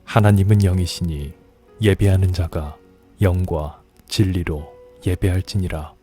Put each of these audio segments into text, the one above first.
하나님은 영이시니 예배하는 자가 영과 진리로 예배할지니라.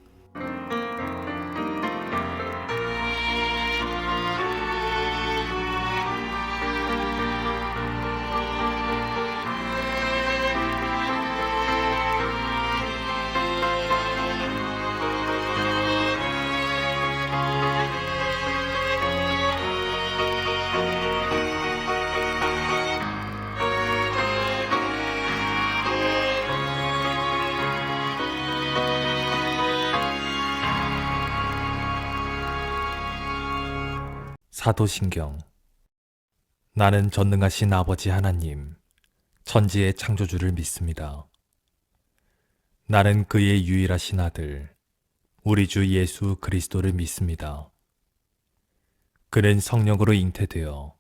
사도신경. 나는 전능하신 아버지 하나님, 천지의 창조주를 믿습니다. 나는 그의 유일하신 아들, 우리 주 예수 그리스도를 믿습니다. 그는 성령으로 잉태되어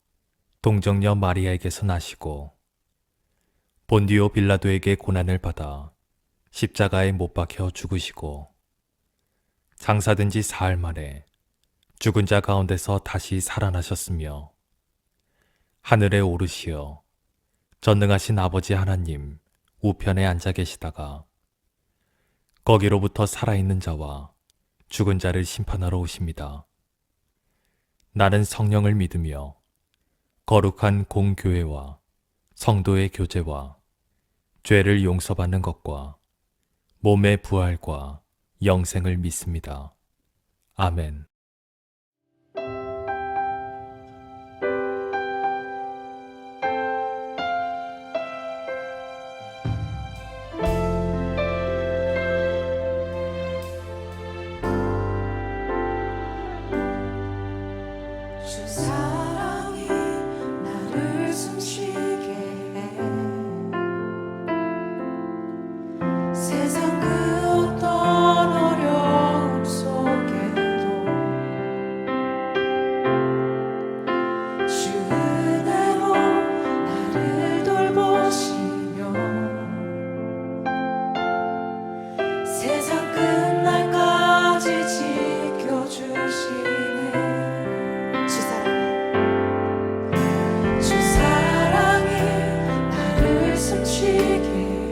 동정녀 마리아에게서 나시고 본디오 빌라도에게 고난을 받아 십자가에 못 박혀 죽으시고 장사된 지 사흘 만에 죽은 자 가운데서 다시 살아나셨으며 하늘에 오르시어 전능하신 아버지 하나님 우편에 앉아 계시다가 거기로부터 살아있는 자와 죽은 자를 심판하러 오십니다. 나는 성령을 믿으며 거룩한 공교회와 성도의 교제와 죄를 용서받는 것과 몸의 부활과 영생을 믿습니다. 아멘. 주 사랑이 나를 숨쉬게 해 세상 그 어떤 어려움 속에도 주 은혜로 나를 돌보시며 세상 끝날까지 지켜주시네. 주 사랑이 나를 숨쉬게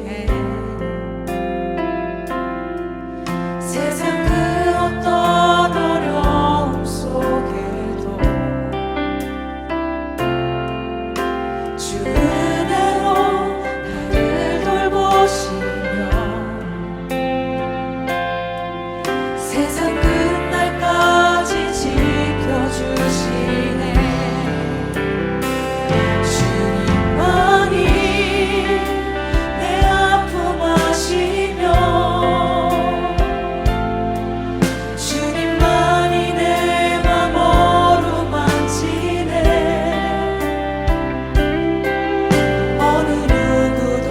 해 세상 그 어떤 어려움 속에도 주 은혜로 나를 돌보시며 세상 끝날까지 지켜주시네. 내 아픔 아시며 주님만이 내 맘 어루만지네. 어느 누구도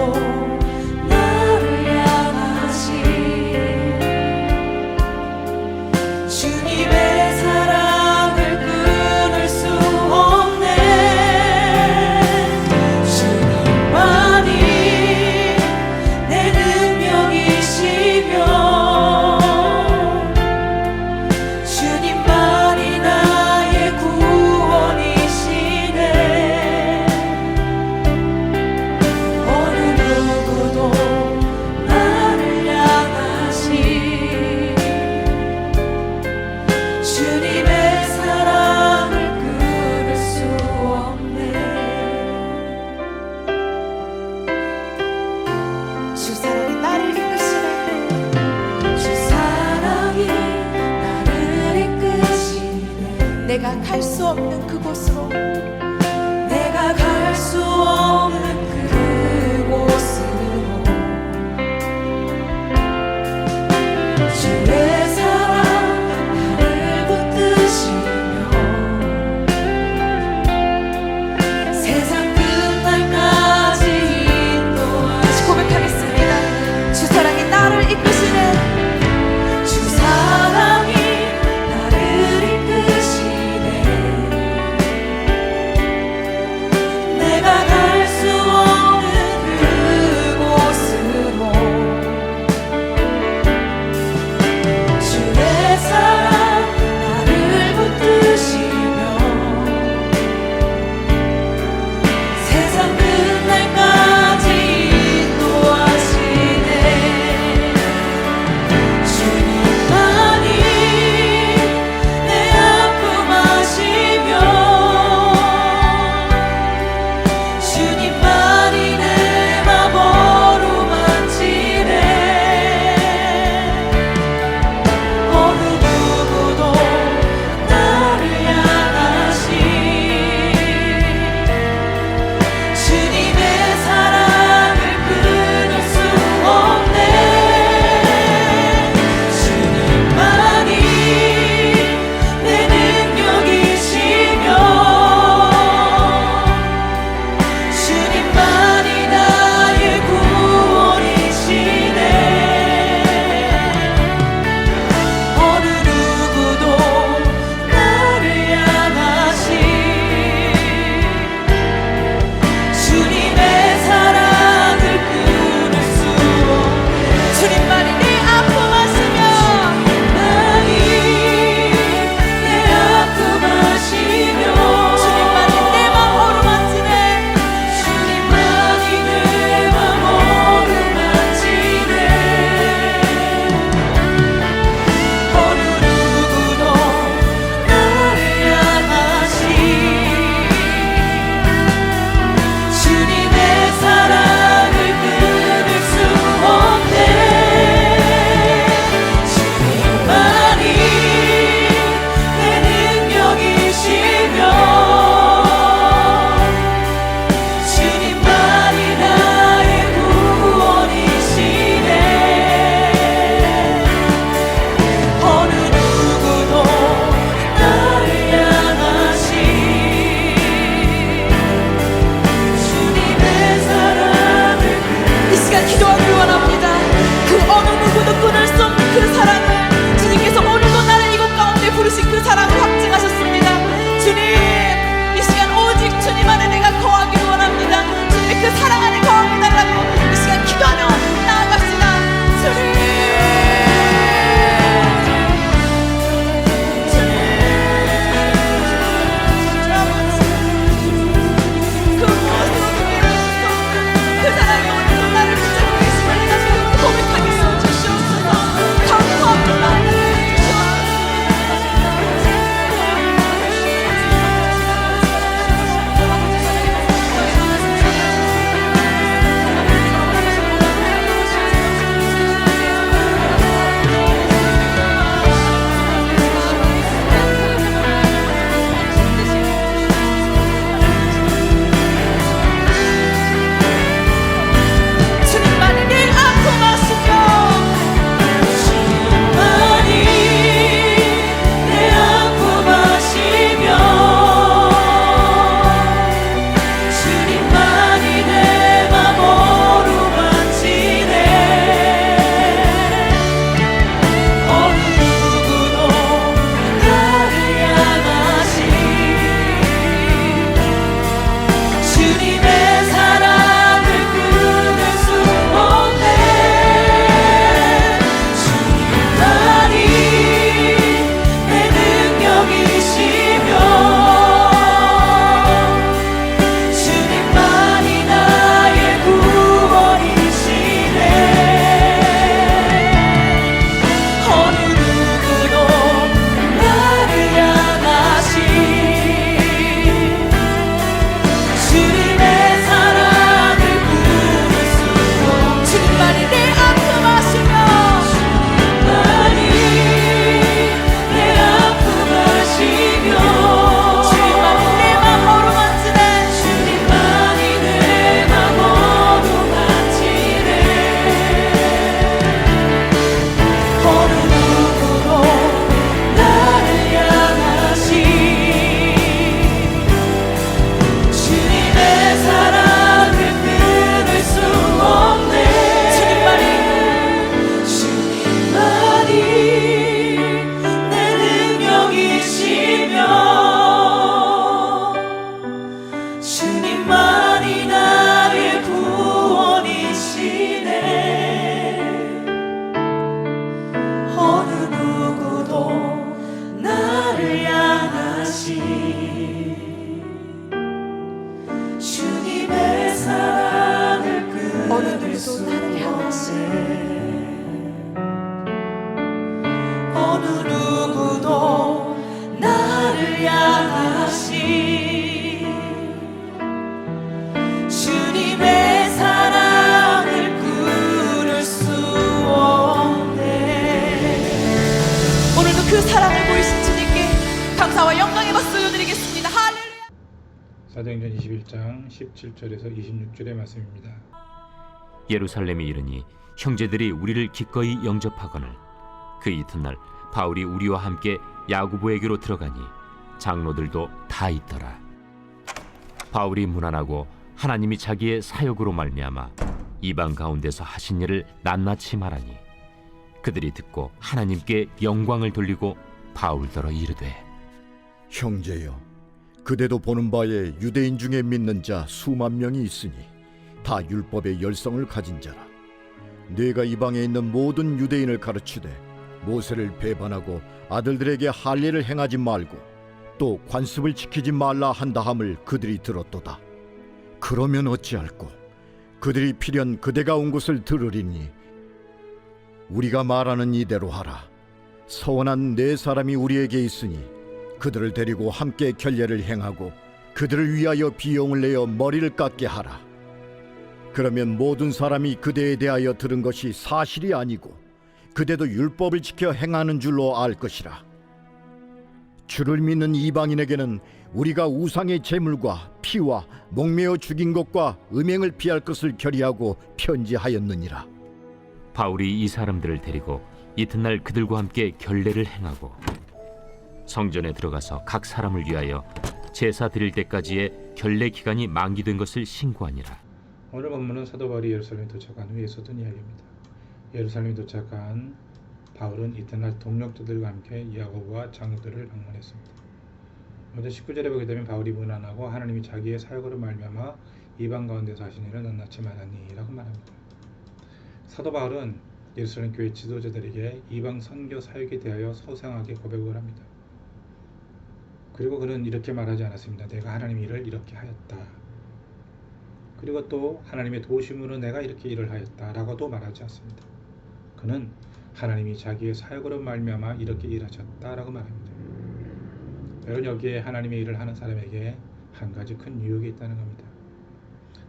나를 향하시 주님의 사랑을 끊을 수 없네. 내 능력이시며 주님만이 나의 구원이시네. 어느 누구도 나를 향하시 주님의 사랑을 끊을 수 없네. 주 사랑이 나를 이끄시네. 주 사랑이 나를 이끄시네. 내가 갈 수 없는 그곳으로 내가 갈 수 없는 그곳으로 주의 사랑 나를 붙드시며 세상 끝날까지 인도하시. 고백하겠습니다. 주 사랑이 나를 이끄시네. 주 사랑이 나를 이끄시네. 사랑을 보이신 주님께 감사와 영광의 박수 올려드리겠습니다. 할렐루야. 사도행전 21장 17절에서 26절의 말씀입니다. 예루살렘에 이르니 형제들이 우리를 기꺼이 영접하거늘 그 이튿날 바울이 우리와 함께 야고보에게로 들어가니 장로들도 다 있더라. 바울이 문안하고 하나님이 자기의 사역으로 말미암아 이방 가운데서 하신 일을 낱낱이 말하니 그들이 듣고 하나님께 영광을 돌리고 바울더러 이르되 형제여, 그대도 보는 바에 유대인 중에 믿는 자 수만 명이 있으니 다 율법의 열성을 가진 자라. 네가 이방에 있는 모든 유대인을 가르치되 모세를 배반하고 아들들에게 할례를 행하지 말고 또 관습을 지키지 말라 한다함을 그들이 들었도다. 그러면 어찌할꼬? 그들이 필연 그대가 온 곳을 들으리니 우리가 말하는 이대로 하라. 서원한 네 사람이 우리에게 있으니 그들을 데리고 함께 결례를 행하고 그들을 위하여 비용을 내어 머리를 깎게 하라. 그러면 모든 사람이 그대에 대하여 들은 것이 사실이 아니고 그대도 율법을 지켜 행하는 줄로 알 것이라. 주를 믿는 이방인에게는 우리가 우상의 제물과 피와 목매어 죽인 것과 음행을 피할 것을 결의하고 편지하였느니라. 바울이 이 사람들을 데리고 이튿날 그들과 함께 결례를 행하고 성전에 들어가서 각 사람을 위하여 제사 드릴 때까지의 결례 기간이 만기된 것을 신고하니라. 오늘 본문은 사도 바울이 예루살렘에 도착한 후에 있었던 이야기입니다. 예루살렘에 도착한 바울은 이튿날 동력자들과 함께 야고보와 장로들을 방문했습니다. 먼저 19절에 보게 되면 바울이 문안하고 하나님이 자기의 사역으로 말미암아 이방 가운데서 하신 일을 낱낱이 말하니 라고 말합니다. 사도 바울은 예루살렘 교회 지도자들에게 이방 선교 사역에 대하여 소상하게 고백을 합니다. 그리고 그는 이렇게 말하지 않았습니다. 내가 하나님의 일을 이렇게 하였다. 그리고 또 하나님의 도우심으로 내가 이렇게 일을 하였다 라고도 말하지 않습니다. 그는 하나님이 자기의 사역으로 말미암아 이렇게 일하셨다 라고 말합니다. 여러분, 여기에 하나님의 일을 하는 사람에게 한 가지 큰 유혹이 있다는 겁니다.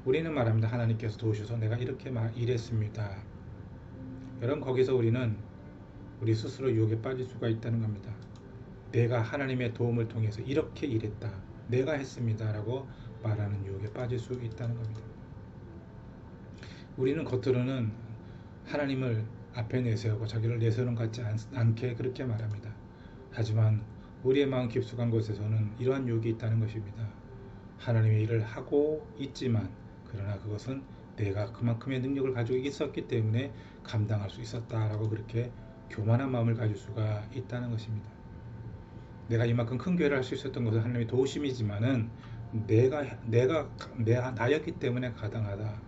우리는 말합니다. 하나님께서 도우셔서 내가 이렇게 일했습니다. 여러분, 거기서 우리는 우리 스스로 유혹에 빠질 수가 있다는 겁니다. 내가 하나님의 도움을 통해서 이렇게 일했다, 내가 했습니다 라고 말하는 유혹에 빠질 수 있다는 겁니다. 우리는 겉으로는 하나님을 앞에 내세우고 자기를 내세우는 것 같지 않게 그렇게 말합니다. 하지만 우리의 마음 깊숙한 곳에서는 이러한 유혹이 있다는 것입니다. 하나님의 일을 하고 있지만 그러나 그것은 내가 그만큼의 능력을 가지고 있었기 때문에 감당할 수 있었다라고 그렇게 교만한 마음을 가질 수가 있다는 것입니다. 내가 이만큼 큰 교회를 할 수 있었던 것은 하나님의 도우심이지만은 내가 나였기 때문에 가능하다.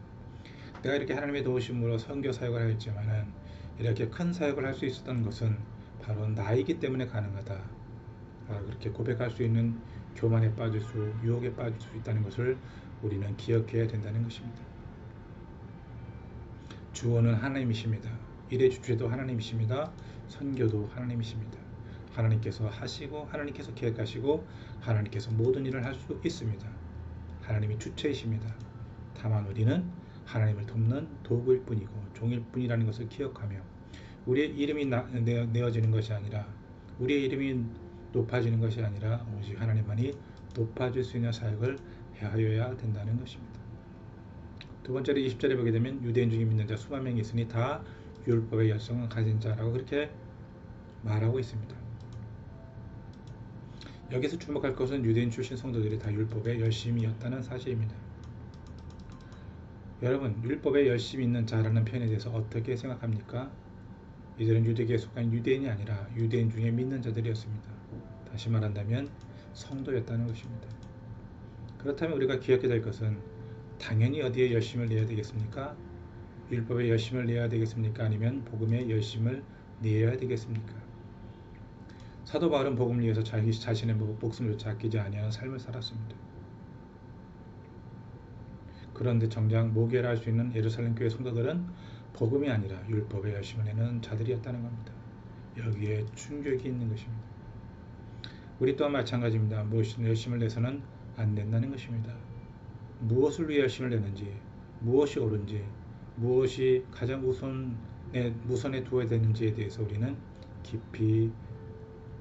내가 이렇게 하나님의 도우심으로 선교 사역을 하였지만은 이렇게 큰 사역을 할 수 있었던 것은 바로 나이기 때문에 가능하다. 그렇게 고백할 수 있는 교만에 빠질 수, 유혹에 빠질 수 있다는 것을 우리는 기억해야 된다는 것입니다. 주원은 하나님이십니다. 일의 주체도 하나님이십니다. 선교도 하나님이십니다. 하나님께서 하시고 하나님께서 계획하시고 하나님께서 모든 일을 할 수 있습니다. 하나님이 주체이십니다. 다만 우리는 하나님을 돕는 도구일 뿐이고 종일 뿐이라는 것을 기억하며 우리의 이름이 내어지는 것이 아니라 우리의 이름이 높아지는 것이 아니라 오직 하나님만이 높아질 수 있는 사역을 하여야 된다는 것입니다. 두 번째로 20절에 보게 되면 유대인 중에 믿는 자 수만 명이 있으니 다 율법의 열성을 가진 자라고 그렇게 말하고 있습니다. 여기서 주목할 것은 유대인 출신 성도들이 다 율법에 열심이었다는 사실입니다. 여러분, 율법에 열심히 있는 자라는 표현에 대해서 어떻게 생각합니까? 이들은 유대교에 속한 유대인이 아니라 유대인 중에 믿는 자들이었습니다. 다시 말한다면 성도였다는 것입니다. 그렇다면 우리가 기억해야 될 것은 당연히 어디에 열심을 내야 되겠습니까? 율법에 열심을 내야 되겠습니까? 아니면 복음에 열심을 내야 되겠습니까? 사도 바울은 복음을 위해서 자신의 목숨조차 아끼지 아니하는 삶을 살았습니다. 그런데 정작 모계를 할 수 있는 예루살렘 교회 성도들은 복음이 아니라 율법에 열심을 내는 자들이었다는 겁니다. 여기에 충격이 있는 것입니다. 우리 또한 마찬가지입니다. 무엇이 열심을 내서는 안 된다는 것입니다. 무엇을 위해 열심을 내는지, 무엇이 옳은지, 무엇이 가장 우선에 두어야 되는지에 대해서 우리는 깊이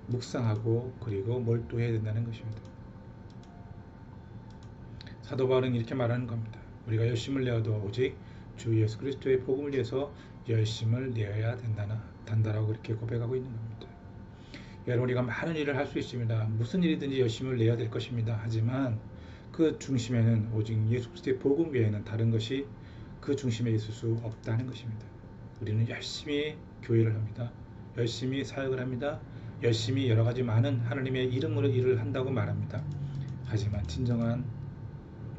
묵상하고 그리고 몰두해야 된다는 것입니다. 사도 바울은 이렇게 말하는 겁니다. 우리가 열심을 내어도 오직 주 예수 그리스도의 복음을 위해서 열심을 내어야 된다라고 그렇게 고백하고 있는 겁니다. 여러분, 우리가 많은 일을 할 수 있습니다. 무슨 일이든지 열심을 내야 될 것입니다. 하지만 그 중심에는 오직 예수 그리스도의 복음 외에는 다른 것이 그 중심에 있을 수 없다는 것입니다. 우리는 열심히 교회를 합니다. 열심히 사역을 합니다. 열심히 여러 가지 많은 하나님의 이름으로 일을 한다고 말합니다. 하지만 진정한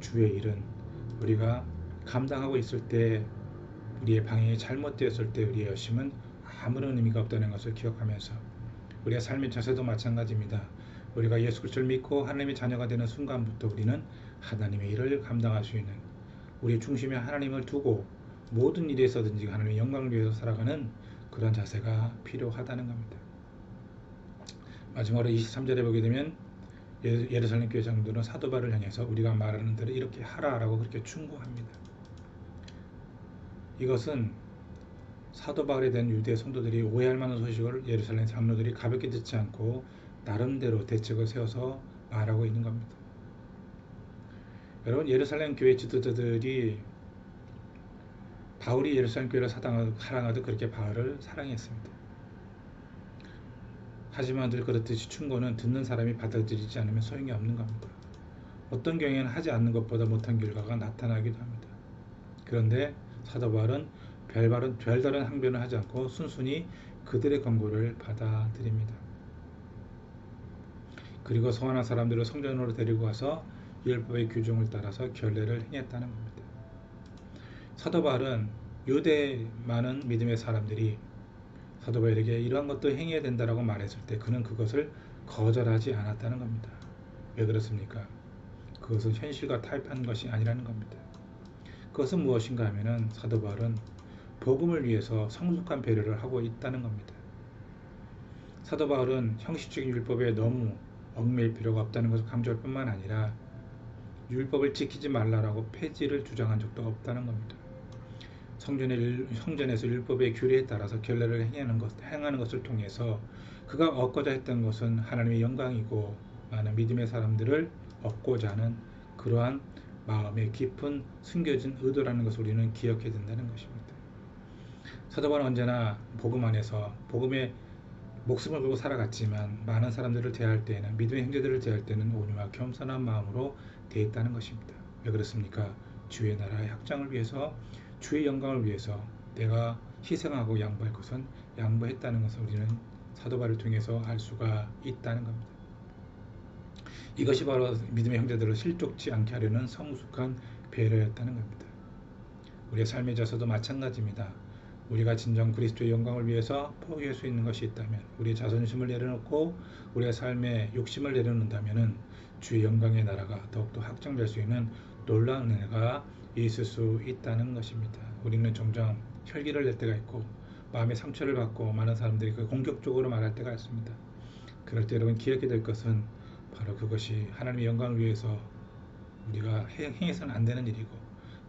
주의 일은 우리가 감당하고 있을 때, 우리의 방향이 잘못되었을 때 우리의 열심은 아무런 의미가 없다는 것을 기억하면서, 우리의 삶의 자세도 마찬가지입니다. 우리가 예수 그리스도를 믿고 하나님의 자녀가 되는 순간부터 우리는 하나님의 일을 감당할 수 있는, 우리 중심에 하나님을 두고 모든 일에서든지 하나님의 영광을 위해서 살아가는 그런 자세가 필요하다는 겁니다. 마지막으로 23절에 보게 되면 예루살렘 교회 장로들은 사도 바울을 향해서 우리가 말하는 대로 이렇게 하라라고 그렇게 충고합니다. 이것은 사도 바울에 대한 유대 성도들이 오해할 만한 소식을 예루살렘 장로들이 가볍게 듣지 않고 나름대로 대책을 세워서 말하고 있는 겁니다. 여러분, 예루살렘 교회 지도자들이 바울이 예루살렘 교회를 사랑하듯 그렇게 바울을 사랑했습니다. 하지만 늘 그렇듯이 충고는 듣는 사람이 받아들이지 않으면 소용이 없는 겁니다. 어떤 경우에는 하지 않는 것보다 못한 결과가 나타나기도 합니다. 그런데 사도 바울은 별다른 항변을 하지 않고 순순히 그들의 권고를 받아들입니다. 그리고 소환한 사람들을 성전으로 데리고 와서 율법의 규정을 따라서 결례를 행했다는 겁니다. 사도 바울은 유대 많은 믿음의 사람들이 사도 바울에게 이러한 것도 행해야 된다라고 말했을 때 그는 그것을 거절하지 않았다는 겁니다. 왜 그렇습니까? 그것은 현실과 타협한 것이 아니라는 겁니다. 그것은 무엇인가 하면은 사도 바울은 복음을 위해서 성숙한 배려를 하고 있다는 겁니다. 사도 바울은 형식적인 율법에 너무 얽매일 필요가 없다는 것을 강조할 뿐만 아니라 율법을 지키지 말라라고 폐지를 주장한 적도 없다는 겁니다. 성전에서 율법의 규례에 따라서 결례를 행하는 것을 통해서 그가 얻고자 했던 것은 하나님의 영광이고 많은 믿음의 사람들을 얻고자 하는 그러한 마음의 깊은 숨겨진 의도라는 것을 우리는 기억해야 된다는 것입니다. 사도 바울은 언제나 복음 안에서 복음의 목숨을 걸고 살아갔지만 많은 사람들을 대할 때에는, 믿음의 형제들을 대할 때는 온유와 겸손한 마음으로 대했다는 것입니다. 왜 그렇습니까? 주의 나라의 확장을 위해서, 주의 영광을 위해서 내가 희생하고 양보할 것은 양보했다는 것을 우리는 사도 바울을 통해서 알 수가 있다는 겁니다. 이것이 바로 믿음의 형제들을 실족지 않게 하려는 성숙한 배려였다는 겁니다. 우리의 삶의 자서도 마찬가지입니다. 우리가 진정 그리스도의 영광을 위해서 포기할 수 있는 것이 있다면, 우리의 자존심을 내려놓고 우리의 삶의 욕심을 내려놓는다면 주의 영광의 나라가 더욱더 확장될 수 있는 놀라운 은혜가 있을 수 있다는 것입니다. 우리는 종종 혈기를 낼 때가 있고 마음의 상처를 받고 많은 사람들이 공격적으로 말할 때가 있습니다. 그럴 때 여러분 기억해야 될 것은 바로 그것이 하나님의 영광을 위해서 우리가 행해서는 안 되는 일이고,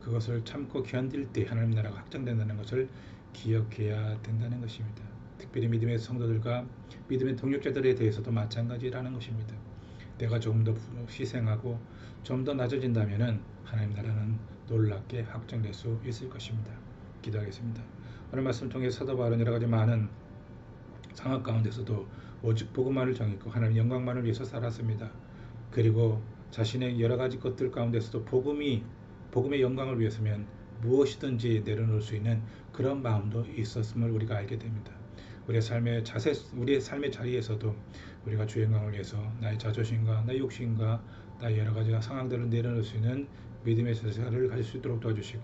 그것을 참고 견딜 때 하나님 나라가 확장된다는 것을 기억해야 된다는 것입니다. 특별히 믿음의 성도들과 믿음의 동역자들에 대해서도 마찬가지라는 것입니다. 내가 조금 더 희생하고 좀 더 낮아진다면 하나님 나라는 놀랍게 확장될 수 있을 것입니다. 기도하겠습니다. 오늘 말씀을 통해 사도 바울은 여러 가지 많은 상황 가운데서도 오직 복음만을 정했고 하나님 영광만을 위해서 살았습니다. 그리고 자신의 여러 가지 것들 가운데서도 복음의 영광을 위해서면 무엇이든지 내려놓을 수 있는 그런 마음도 있었음을 우리가 알게 됩니다. 우리의 삶의 자리에서도 우리가 주의 영광을 위해서 나의 자존심과 나의 욕심과 나의 여러 가지 상황들을 내려놓을 수 있는 믿음의 자세를 가질 수 있도록 도와주시고,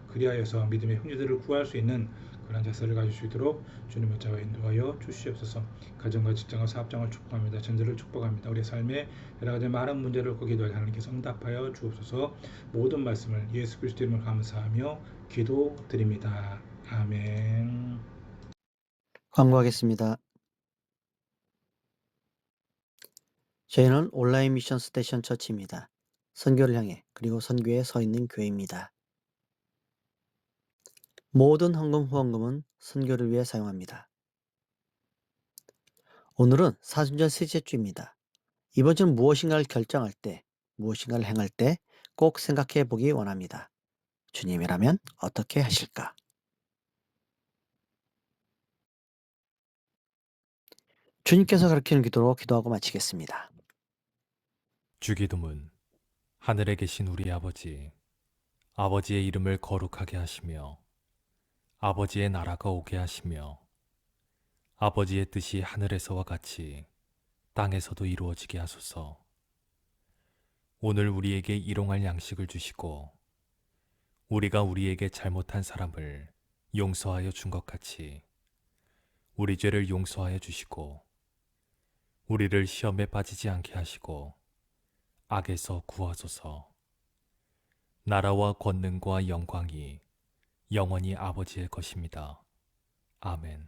그리하여서 믿음의 형제들을 구할 수 있는 그런 자세를 가질 수 있도록 주님의 자와 인도하여 주시옵소서. 가정과 직장과 사업장을 축복합니다. 전제를 축복합니다. 우리의 삶에 여러 가지 많은 문제를 놓고 기도할 하나님께서 응답하여 주옵소서. 모든 말씀을 예수 그리스도 이름으로 감사하며 기도드립니다. 아멘. 광고하겠습니다. 저희는 온라인 미션 스테이션 처치입니다. 선교를 향해 그리고 선교에 서 있는 교회입니다. 모든 헌금 후원금은 선교를 위해 사용합니다. 오늘은 사순절 셋째 주입니다. 이번 주는 무엇인가를 결정할 때, 무엇인가를 행할 때 꼭 생각해 보기 원합니다. 주님이라면 어떻게 하실까? 주님께서 가르치는 기도로 기도하고 마치겠습니다. 주기도문. 하늘에 계신 우리 아버지, 아버지의 이름을 거룩하게 하시며 아버지의 나라가 오게 하시며 아버지의 뜻이 하늘에서와 같이 땅에서도 이루어지게 하소서. 오늘 우리에게 일용할 양식을 주시고 우리가 우리에게 잘못한 사람을 용서하여 준 것 같이 우리 죄를 용서하여 주시고 우리를 시험에 빠지지 않게 하시고 악에서 구하소서. 나라와 권능과 영광이 영원히 아버지의 것입니다. 아멘.